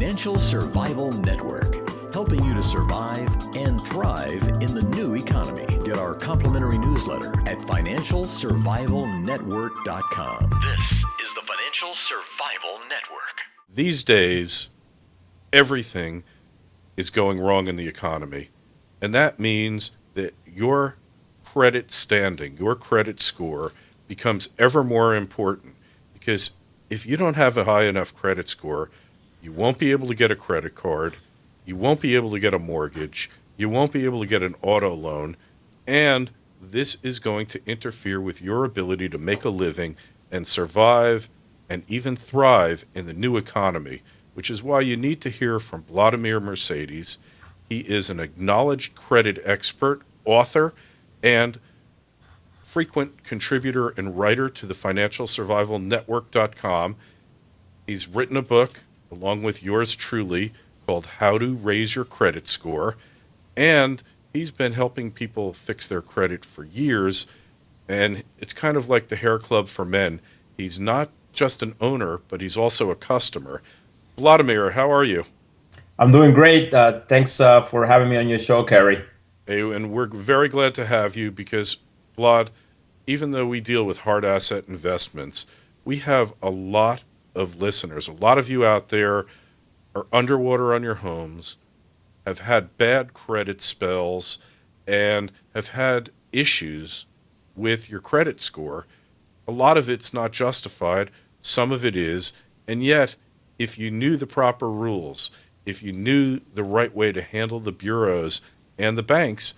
Financial Survival Network, helping you to survive and thrive in the new economy. Get our complimentary newsletter at financialsurvivalnetwork.com. This is the Financial Survival Network. These days, everything is going wrong in the economy, and that means that your credit standing, your credit score, becomes ever more important, because if you don't have a high enough credit score, you won't be able to get a credit card, you won't be able to get a mortgage, you won't be able to get an auto loan, and this is going to interfere with your ability to make a living and survive and even thrive in the new economy, which is why you need to hear from Bladimir Mercedes. He is an acknowledged credit expert, author, and frequent contributor and writer to the financialsurvivalnetwork.com. He's written a book, along with yours truly, called How to Raise Your Credit Score, and he's been helping people fix their credit for years, and it's kind of like the hair club for men. He's not just an owner, but he's also a customer. Bladimir, how are you? I'm doing great. Thanks for having me on your show, Kerry. Hey, and we're very glad to have you because, Blad, even though we deal with hard asset investments, we have a lot of listeners. A lot of you out there are underwater on your homes, have had bad credit spells, and have had issues with your credit score. A lot of it's not justified. Some of it is. And yet, if you knew the proper rules, if you knew the right way to handle the bureaus and the banks,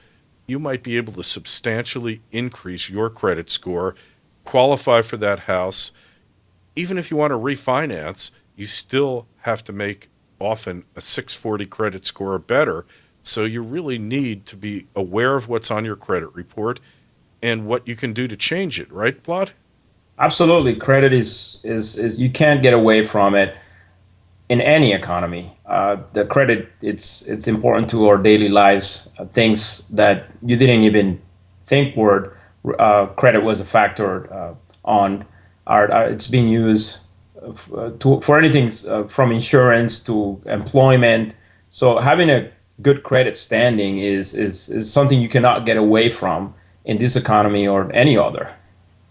you might be able to substantially increase your credit score, qualify for that house. Even if you want to refinance, you still have to make often a 640 credit score or better. So you really need to be aware of what's on your credit report and what you can do to change it, right, Blad? Absolutely. Credit is you can't get away from it in any economy. The credit, it's important to our daily lives. Things that you didn't even think were credit was a factor on. It's being used for anything from insurance to employment. So having a good credit standing is something you cannot get away from in this economy or any other.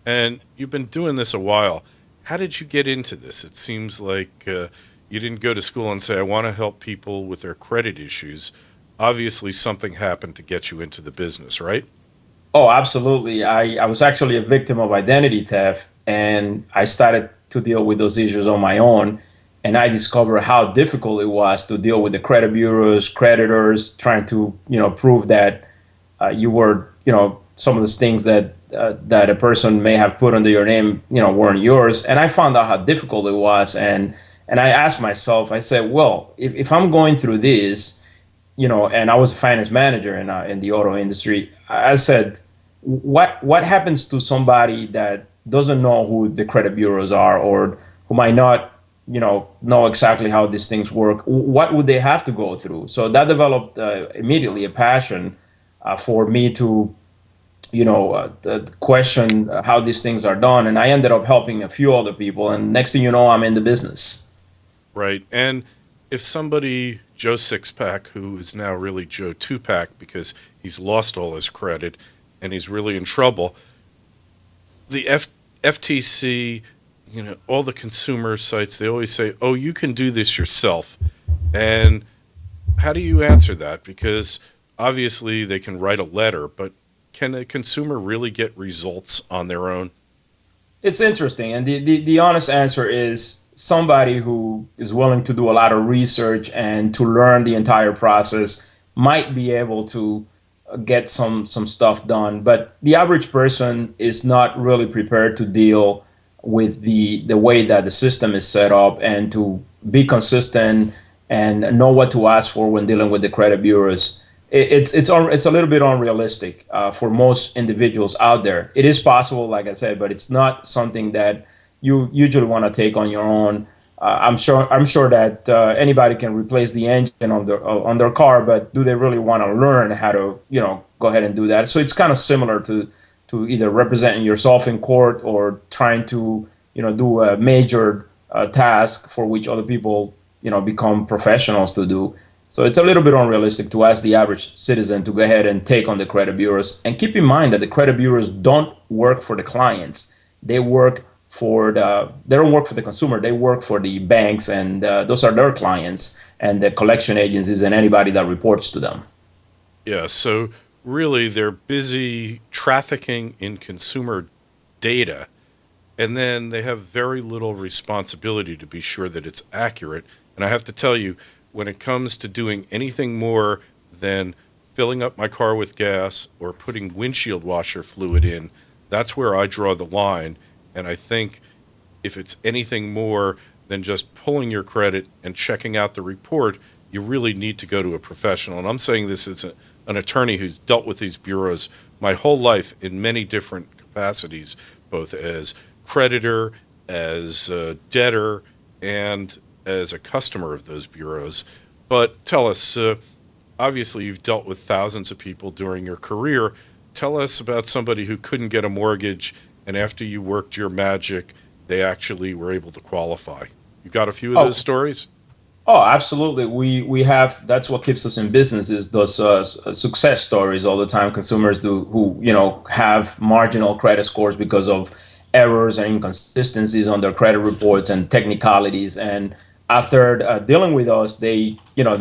And you've been doing this a while. How did you get into this? It seems like you didn't go to school and say, I want to help people with their credit issues. Obviously, something happened to get you into the business, right? Oh, absolutely. I was actually a victim of identity theft, and I started to deal with those issues on my own. And I discovered how difficult it was to deal with the credit bureaus, creditors, trying to, prove that you were, some of those things that a person may have put under your name, weren't yours. And I found out how difficult it was. And I asked myself, I said, well, if I'm going through this, and I was a finance manager in the auto industry, I said, what happens to somebody that doesn't know who the credit bureaus are, or who might not, know exactly how these things work? What would they have to go through? So that developed immediately a passion for me to, question how these things are done. And I ended up helping a few other people. And next thing you know, I'm in the business. Right. And if somebody, Joe Six-Pack, who is now really Joe Two-Pack because he's lost all his credit and he's really in trouble, the FTC, all the consumer sites, they always say, oh, you can do this yourself. And how do you answer that? Because obviously they can write a letter, but can a consumer really get results on their own? It's interesting. And the honest answer is somebody who is willing to do a lot of research and to learn the entire process might be able to get some stuff done. But the average person is not really prepared to deal with the way that the system is set up and to be consistent and know what to ask for when dealing with the credit bureaus. It's a little bit unrealistic for most individuals out there. It is possible, like I said, but it's not something that you usually want to take on your own. I'm sure that anybody can replace the engine on their car, but do they really want to learn how to go ahead and do that? So it's kind of similar to either representing yourself in court or trying to do a major task for which other people become professionals to do. So it's a little bit unrealistic to ask the average citizen to go ahead and take on the credit bureaus. And keep in mind that the credit bureaus don't work for the clients. They work they don't work for the consumer. They work for the banks, and those are their clients and the collection agencies and anybody that reports to them. Yeah, so really they're busy trafficking in consumer data, and then they have very little responsibility to be sure that it's accurate. And I have to tell you, when it comes to doing anything more than filling up my car with gas or putting windshield washer fluid in, that's where I draw the line. And I think if it's anything more than just pulling your credit and checking out the report, you really need to go to a professional. And I'm saying this as an attorney who's dealt with these bureaus my whole life in many different capacities, both as creditor, as a debtor, and as a customer of those bureaus. But tell us, obviously you've dealt with thousands of people during your career. Tell us about somebody who couldn't get a mortgage, and after you worked your magic, they actually were able to qualify. You got a few of those stories? Oh, absolutely. We have, that's what keeps us in business, is those success stories all the time. Consumers who have marginal credit scores because of errors and inconsistencies on their credit reports and technicalities. And after dealing with us, they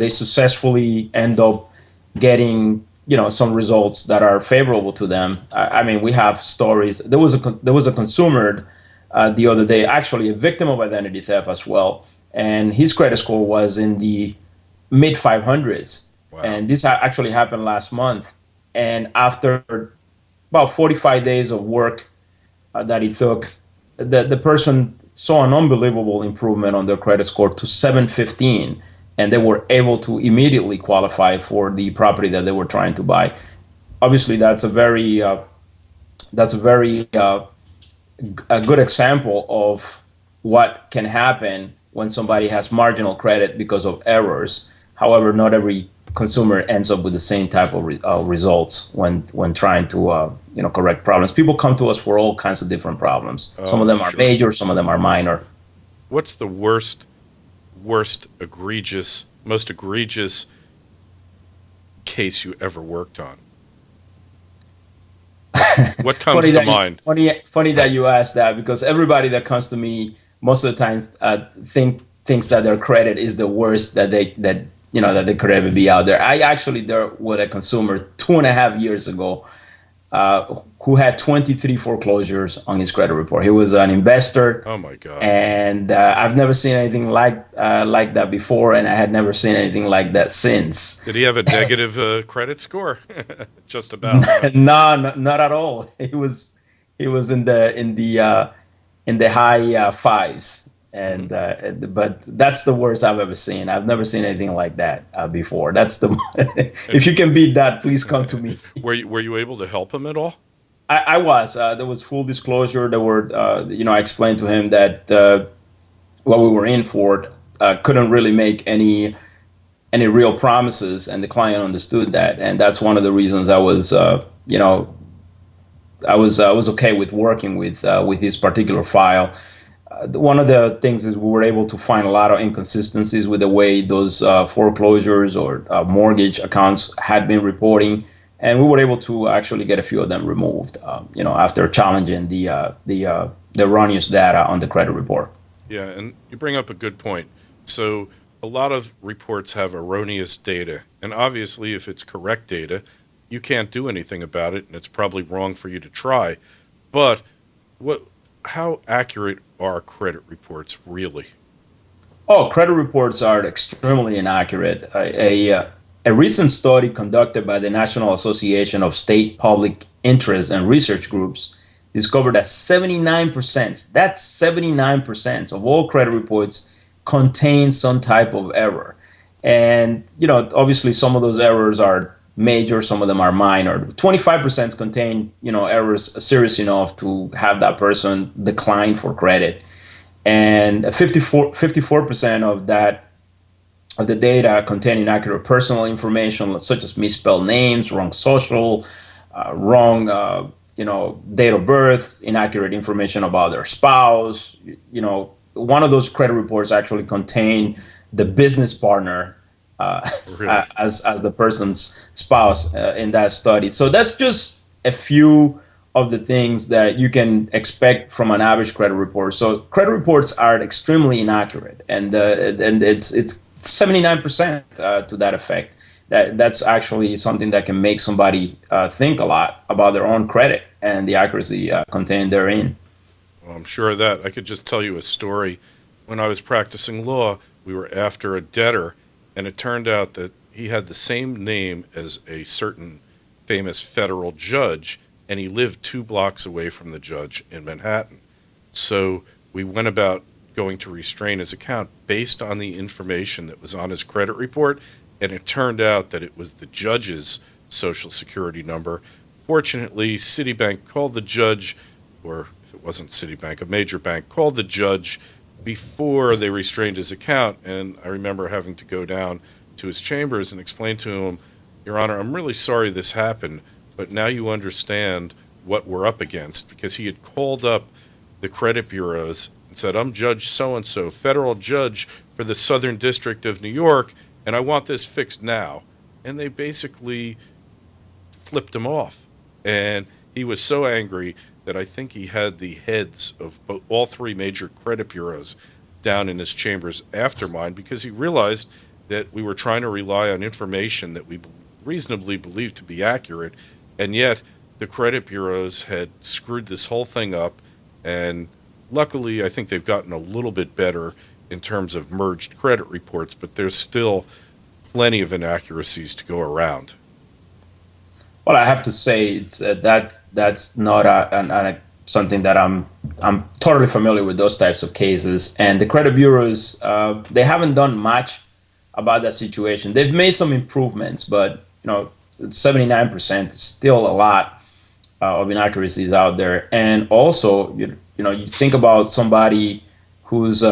successfully end up getting some results that are favorable to them. I mean, we have stories. There was a consumer the other day, actually a victim of identity theft as well, and his credit score was in the mid 500s. Wow. And this actually happened last month. And after about 45 days of work that he took, the person saw an unbelievable improvement on their credit score to 715, and they were able to immediately qualify for the property that they were trying to buy. Obviously, that's a very a good example of what can happen when somebody has marginal credit because of errors. However, not every consumer ends up with the same type of results when trying to correct problems. People come to us for all kinds of different problems. Some of them are major, some of them are minor. What's the worst most egregious case you ever worked on? What comes to mind? Funny that you asked that, because everybody that comes to me most of the times thinks that their credit is the worst that they could ever be out there. I actually dealt with a consumer 2.5 years ago who had 23 foreclosures on his credit report. He was an investor. Oh my God! And I've never seen anything like that before, and I had never seen anything like that since. Did he have a negative credit score? Just about. No, not at all. He was in the high fives. And but that's the worst I've ever seen. I've never seen anything like that before. That's the if you can beat that, please come to me. Were you able to help him at all? I was. There was full disclosure. There were I explained to him that what we were in for couldn't really make any real promises, and the client understood that, and that's one of the reasons I was I was okay with working with his particular file. One of the things is we were able to find a lot of inconsistencies with the way those foreclosures or mortgage accounts had been reporting, and we were able to actually get a few of them removed. After challenging the erroneous data on the credit report. Yeah, and you bring up a good point. So a lot of reports have erroneous data, and obviously, if it's correct data, you can't do anything about it, and it's probably wrong for you to try. But how accurate are credit reports really? Oh, credit reports are extremely inaccurate. A recent study conducted by the National Association of State Public Interest and Research Groups discovered that 79% of all credit reports contain some type of error. And, obviously some of those errors are major, some of them are minor. 25% contain, errors serious enough to have that person decline for credit. And 54% of the data contain inaccurate personal information, such as misspelled names, wrong social, wrong, date of birth, inaccurate information about their spouse. One of those credit reports actually contain the business partner Really? as the person's spouse in that study. So that's just a few of the things that you can expect from an average credit report. So credit reports are extremely inaccurate, and it's 79% to that effect. That's actually something that can make somebody think a lot about their own credit and the accuracy contained therein. Well, I'm sure of that. I could just tell you a story. When I was practicing law, we were after a debtor, and it turned out that he had the same name as a certain famous federal judge, and he lived 2 blocks away from the judge in Manhattan. So we went about going to restrain his account based on the information that was on his credit report, and it turned out that it was the judge's social security number. Fortunately, Citibank called the judge, or if it wasn't Citibank, a major bank called the judge before they restrained his account, and I remember having to go down to his chambers and explain to him, Your Honor, I'm really sorry this happened, but now you understand what we're up against, because he had called up the credit bureaus and said, I'm Judge so-and-so, federal judge for the Southern District of New York, and I want this fixed now. And they basically flipped him off. And he was so angry that I think he had the heads of all 3 major credit bureaus down in his chambers after mine, because he realized that we were trying to rely on information that we reasonably believed to be accurate, and yet the credit bureaus had screwed this whole thing up. And luckily, I think they've gotten a little bit better in terms of merged credit reports, but there's still plenty of inaccuracies to go around. Well, I have to say it's that's not something that I'm totally familiar with those types of cases, and the credit bureaus they haven't done much about that situation. They've made some improvements, but 79% is still a lot of inaccuracies out there. And also, you think about somebody who's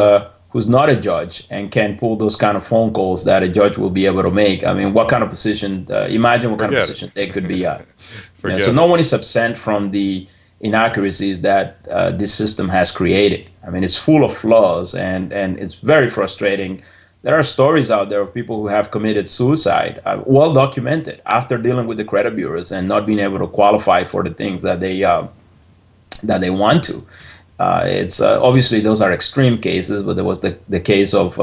not a judge and can pull those kind of phone calls that a judge will be able to make. I mean, what kind of position? Imagine what kind of Forget position they could be at. it. So Forget no it. one is absent from the inaccuracies that this system has created. I mean, it's full of flaws, and it's very frustrating. There are stories out there of people who have committed suicide, well documented, after dealing with the credit bureaus and not being able to qualify for the things that they want to. It's obviously those are extreme cases, but there was the case of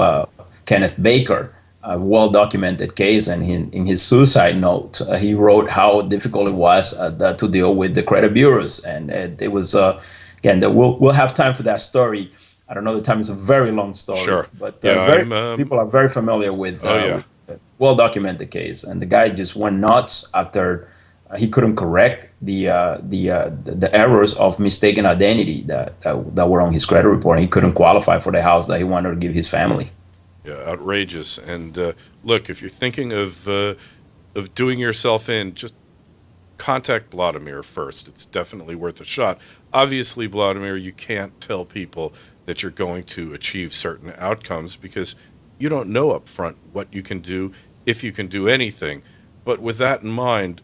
Kenneth Baker, a well documented case, and in his suicide note, he wrote how difficult it was to deal with the credit bureaus, and it was again that we'll have time for that story. I don't know the time is a very long story, Sure. but Yeah, very people are very familiar with, oh, yeah. with a well documented case, and the guy just went nuts after he couldn't correct the errors of mistaken identity that were on his credit report. And he couldn't qualify for the house that he wanted to give his family. Yeah, outrageous. And look, if you're thinking of doing yourself in, just contact Bladimir first. It's definitely worth a shot. Obviously, Bladimir, you can't tell people that you're going to achieve certain outcomes because you don't know up front what you can do, if you can do anything. But with that in mind,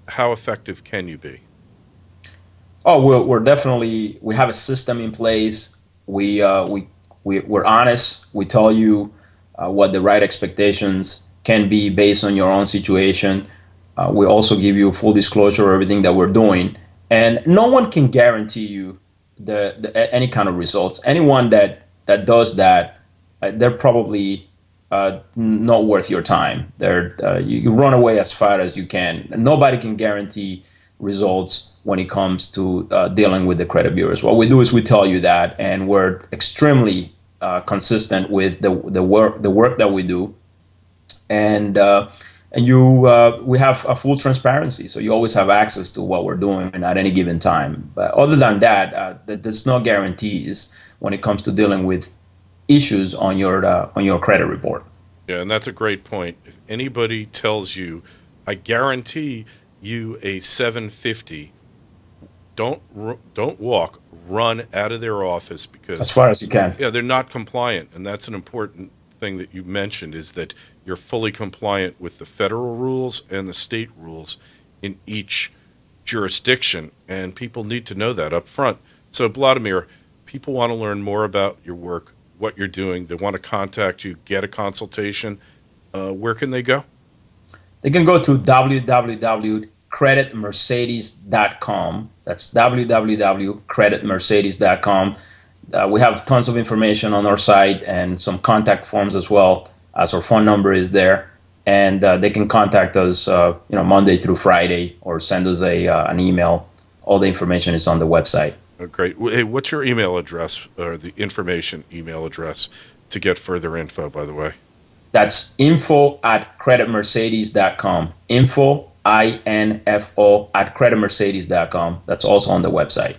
how effective can you be? Oh, we're definitely we have a system in place. We're honest. We tell you what the right expectations can be based on your own situation. We also give you full disclosure of everything that we're doing, and no one can guarantee you any kind of results. Anyone that does that, they're probably not worth your time. You run away as far as you can. Nobody can guarantee results when it comes to dealing with the credit bureaus. What we do is we tell you that, and we're extremely consistent with the work that we do, and we have a full transparency, so you always have access to what we're doing at any given time. But other than that, there's no guarantees when it comes to dealing with issues on your credit report. Yeah, and that's a great point. If anybody tells you, I guarantee you a 750, don't walk, run out of their office As because far as you can. yeah, they're not compliant, and that's an important thing that you mentioned is that you're fully compliant with the federal rules and the state rules in each jurisdiction, and people need to know that up front. So, Vladimir, people want to learn more about your work. what you're doing, they want to contact you, get a consultation, where can they go? They can go to www.creditmercedes.com. That's www.creditmercedes.com. We have tons of information on our site and some contact forms as well, as our phone number is there. And they can contact us, Monday through Friday, or send us an email. All the information is on the website. Oh, great. Hey, what's your email address, or the information email address, to get further info, by the way? That's info@creditmercedes.com. Info, INFO, @creditmercedes.com. That's also on the website.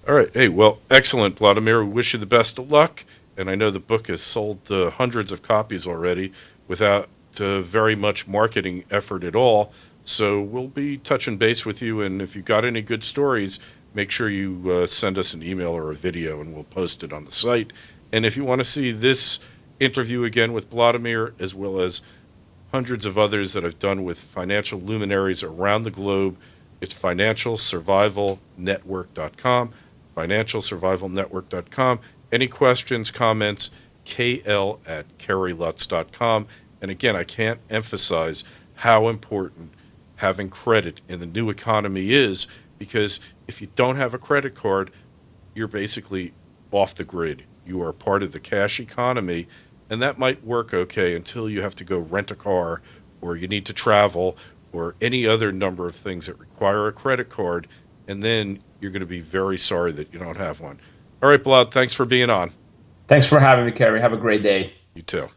All right. Hey, well, excellent, Bladimir. We wish you the best of luck. And I know the book has sold hundreds of copies already without very much marketing effort at all. So we'll be touching base with you. And if you've got any good stories, make sure you send us an email or a video, and we'll post it on the site. And if you want to see this interview again with Bladimir, as well as hundreds of others that I've done with financial luminaries around the globe, it's financialsurvivalnetwork.com, financialsurvivalnetwork.com. Any questions, comments, kl@kerrylutz.com. And again, I can't emphasize how important having credit in the new economy is, because if you don't have a credit card, you're basically off the grid. You are part of the cash economy, and that might work okay until you have to go rent a car, or you need to travel, or any other number of things that require a credit card, and then you're going to be very sorry that you don't have one. All right, Blad, thanks for being on. Thanks for having me, Kerry. Have a great day. You too.